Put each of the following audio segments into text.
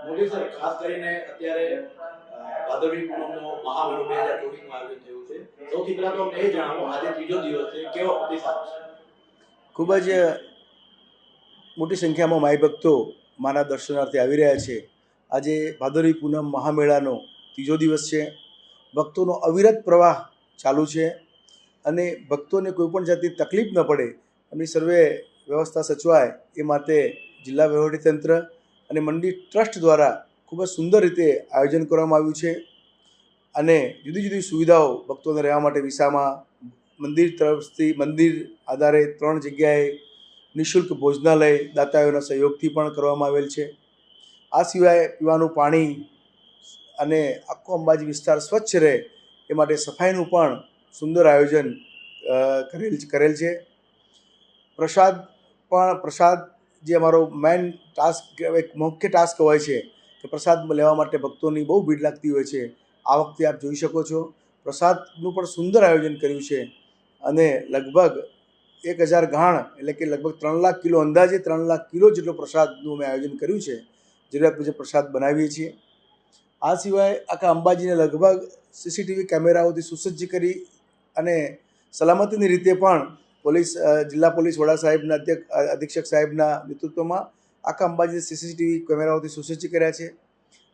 Modi sir, ખાસ કરીને અત્યારે ભાદરવી પૂનમનો મહામેળો 2024માં આયોજન થયું છે. સૌથી પહેલા તો અમને એ જણાવો, આજે ત્રીજો દિવસ છે, કેવો પ્રતિસાદ છે? ખૂબ જ મોટી સંખ્યામાં માઈ ભક્તો માના દર્શનાર્થે આવી રહ્યા છે. આજે ભાદરવી પૂનમ મહામેળાનો ત્રીજો દિવસ છે. ભક્તોનો અવિરત પ્રવાહ ચાલુ છે અને ભક્તોને કોઈપણ જાતની તકલીફ ન પડે એમની સર્વે વ્યવસ્થા સચવાય એ માટે જિલ્લા વહીવટીતંત્ર અને મંદિર ટ્રસ્ટ દ્વારા ખૂબ જ સુંદર રીતે આયોજન કરવામાં આવ્યું છે અને જુદી જુદી સુવિધાઓ ભક્તોને રહેવા માટે વિસામાં મંદિર તરફથી મંદિર આધારે 3 જગ્યાએ નિઃશુલ્ક ભોજનાલય દાતાઓના સહયોગથી પણ કરવામાં આવેલ છે. આ સિવાય પીવાનું પાણી અને આખો અંબાજી વિસ્તાર સ્વચ્છ રહે એ માટે સફાઈનું પણ સુંદર આયોજન કરેલ છે. પ્રસાદ જે અમારો મેઇન ટાસ્ક, એક મુખ્ય ટાસ્ક હોય છે કે પ્રસાદ લેવા માટે ભક્તોની બહુ ભીડ લાગતી હોય છે. આ વખતે આપ જોઈ શકો છો પ્રસાદનું પણ સુંદર આયોજન કર્યું છે અને લગભગ 1000 ગાણ એટલે કે લગભગ 3 લાખ કિલો, અંદાજે 3 લાખ કિલો જેટલો પ્રસાદનું અમે આયોજન કર્યું છે. જરૂરિયાત મુજબ પ્રસાદ બનાવીએ છીએ. આ સિવાય આખા અંબાજીને લગભગ સીસીટીવી કેમેરાઓથી સુસજ્જ કરી અને સલામતીની રીતે પણ જિલ્લા પોલીસ વડા સાહેબના અધિક્ષક સાહેબના નેતૃત્વમાં આખા અંબાજી સીસીટીવી કેમેરાઓથી સુસજ્જ કર્યા છે.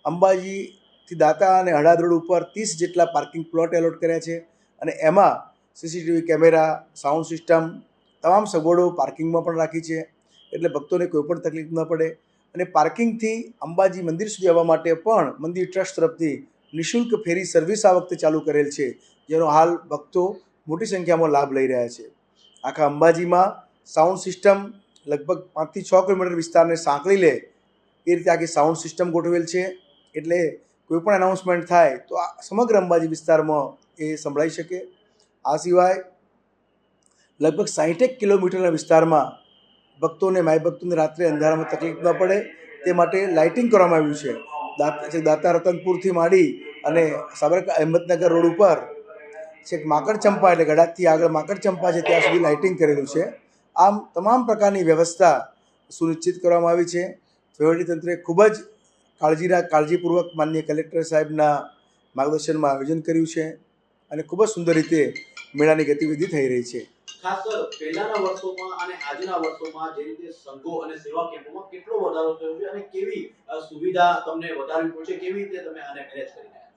અંબાજીથી દાતા અને હડાદ રોડ ઉપર 30 જેટલા પાર્કિંગ પ્લોટ એલોટ કર્યા છે અને એમાં સીસીટીવી કેમેરા, સાઉન્ડ સિસ્ટમ, તમામ સગવડો પાર્કિંગમાં પણ રાખી છે એટલે ભક્તોને કોઈ પણ તકલીફ ન પડે. અને પાર્કિંગથી અંબાજી મંદિર સુધી આવવા માટે પણ મંદિર ટ્રસ્ટ તરફથી નિઃશુલ્ક ફેરી સર્વિસ આ વખતે ચાલુ કરેલ છે, જેનો હાલ ભક્તો મોટી સંખ્યામાં લાભ લઈ રહ્યા છે. આખા અંબાજીમાં સાઉન્ડ સિસ્ટમ લગભગ 5 થી 6 કિલોમીટર વિસ્તારને સાંકળી લે એ રીતે આખી સાઉન્ડ સિસ્ટમ ગોઠવેલ છે એટલે કોઈપણ એનાઉન્સમેન્ટ થાય તો આ સમગ્ર અંબાજી વિસ્તારમાં એ સંભળાઈ શકે. આ સિવાય લગભગ 60 કિલોમીટરના વિસ્તારમાં ભક્તોને, માય ભક્તોને રાત્રે અંધારામાં તકલીફ ન પડે તે માટે લાઇટિંગ કરવામાં આવ્યું છે. દાતા રતનપુરથી માંડી અને અહેમદનગર રોડ ઉપર છેક માકડચંપા એટલે ગડાથી આગળ માકડચંપા છે ત્યાં સુધી લાઇટિંગ કરેલું છે. આમ તમામ પ્રકારની વ્યવસ્થા સુનિશ્ચિત કરવામાં આવી છે. વહીવટીતંત્રે ખૂબ જ કાળજીપૂર્વક માનનીય કલેક્ટર સાહેબના માર્ગદર્શનમાં આયોજન કર્યું છે અને ખૂબ જ સુંદર રીતે મેળાની ગતિવિધિ થઈ રહી છે. ખાસ સર, પહેલાના વર્ષોમાં અને આજના વર્ષોમાં જે રીતે સંઘો અને સેવા કેમ્પોમાં કેટલો વધારો થયો છે અને કેવી સુવિધા તમને વધારવી પડશે, કેવી રીતે તમે આને મેનેજ કરી રહ્યા છો?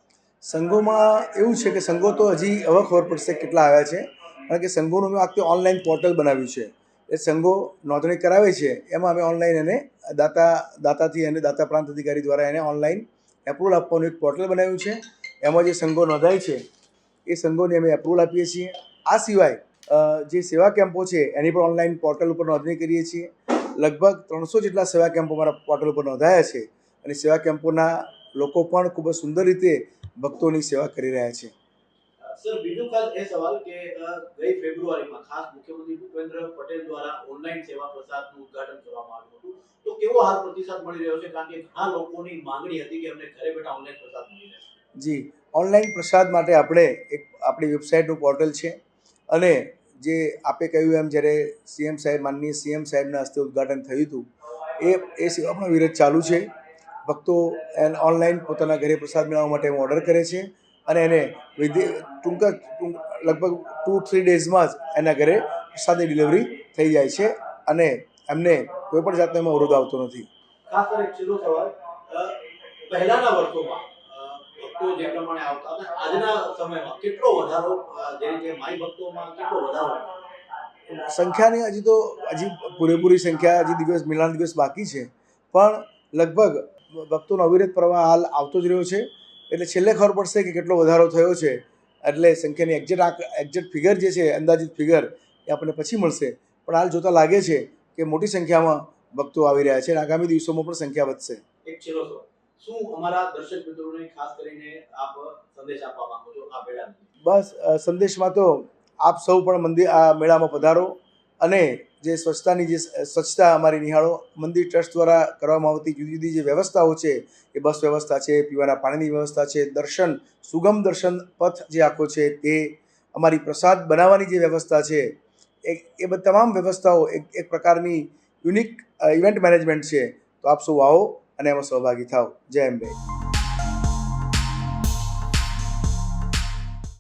સંઘોમાં એવું છે કે સંઘો તો હજી હવે ખબર પડશે કેટલા આવ્યા છે, કારણ કે સંઘોનું મેં આખું ઓનલાઈન પોર્ટલ બનાવ્યું છે. એ સંઘો નોંધણી કરાવે છે એમાં અમે ઓનલાઈન એને દાતાથી અને દાતા પ્રાંત અધિકારી દ્વારા એને ઓનલાઈન એપ્રુવલ આપવાનું એક પોર્ટલ બનાવ્યું છે. એમાં જે સંઘો નોંધાય છે એ સંઘોને અમે એપ્રુવલ આપીએ છીએ. આ સિવાય જે સેવા કેમ્પો છે એની પણ ઓનલાઈન પોર્ટલ ઉપર નોંધણી કરીએ છીએ. લગભગ 300 જેટલા સેવા કેમ્પો મારા પોર્ટલ ઉપર નોંધાયા છે અને સેવા કેમ્પોના લોકો પણ ખૂબ જ સુંદર રીતે ભક્તોની સેવા કરી રહ્યા છે. સર, બીજું ખાસ એ સવાલ કે ગઈ ફેબ્રુઆરીમાં ખાસ મુખ્યમંત્રી ભૂપેન્દ્ર પટેલ દ્વારા ઓનલાઈન સેવા પ્રસાદનું ઉદ્ઘાટન કરવામાં આવ્યું હતું, તો કેવો હાલ પ્રતિસાદ મળી રહ્યો છે? કારણ કે ઘણા લોકોની માંગણી હતી કે અમને ઘરે બેઠા ઓનલાઈન પ્રસાદ મળી રહે. જી, ઓનલાઈન પ્રસાદ માટે આપણી વેબસાઇટનું પોર્ટલ છે અને જે આપે કહ્યું એમ જ્યારે માનનીય સીએમ સાહેબના હસ્તે ઉદ્ઘાટન થયું હતું એ સેવા પણ વિરત ચાલુ છે. ભક્તો ઓનલાઈન પોતાના ઘરે પ્રસાદ મેળવવા માટે ઓર્ડર કરે છે અને એને લગભગ 2-3 ડેઝમાં જ એના ઘરે પ્રસાદની ડિલિવરી થઈ જાય છે અને એમને કોઈ પણ જાતનો એમાં અવરોધ આવતો નથી. ખાસ કરીને છેલ્લો સવાલ, પહેલાના વર્ષોમાં ભક્તો જે પ્રમાણે આવતા હતા, આજના સમયમાં કેટલો વધારો, જે રીતે માઈ ભક્તોમાં કેટલો વધારો? સંખ્યાની હજી પૂરેપૂરી સંખ્યા મેળાના દિવસ બાકી છે, પણ લગભગ ભક્તોનો અવિરત પ્રવાહ હાલ આવતો જ રહ્યો છે એટલે છેલ્લે ખબર પડશે કે કેટલો વધારો થયો છે. એટલે સંખ્યાની એક્ઝેક્ટ ફિગર જે છે, અંદાજિત ફિગર એ આપણને પછી મળશે, પણ હાલ જોતાં લાગે છે કે મોટી સંખ્યામાં ભક્તો આવી રહ્યા છે અને આગામી દિવસોમાં પણ સંખ્યા વધશે. એક છેલ્લો સવાલ, શું અમારા દર્શક મિત્રોને ખાસ કરીને આપ સંદેશ આપવા માંગો છો આ મેળાને? બસ સંદેશમાં તો આપ સૌ પણ આ મેળામાં પધારો અને જે સ્વચ્છતા અમારી નિહાળો. મંદિર ટ્રસ્ટ દ્વારા કરવામાં આવતી જુદી જુદી જે વ્યવસ્થાઓ છે, એ બસ વ્યવસ્થા છે, પીવાના પાણીની વ્યવસ્થા છે, સુગમ દર્શન પથ જે આખો છે તે, અમારી પ્રસાદ બનાવવાની જે વ્યવસ્થા છે એ તમામ વ્યવસ્થાઓ એક પ્રકારની યુનિક ઇવેન્ટ મેનેજમેન્ટ છે. તો આપ સૌ આવો અને એમાં સહભાગી થાઓ. જય અંબે.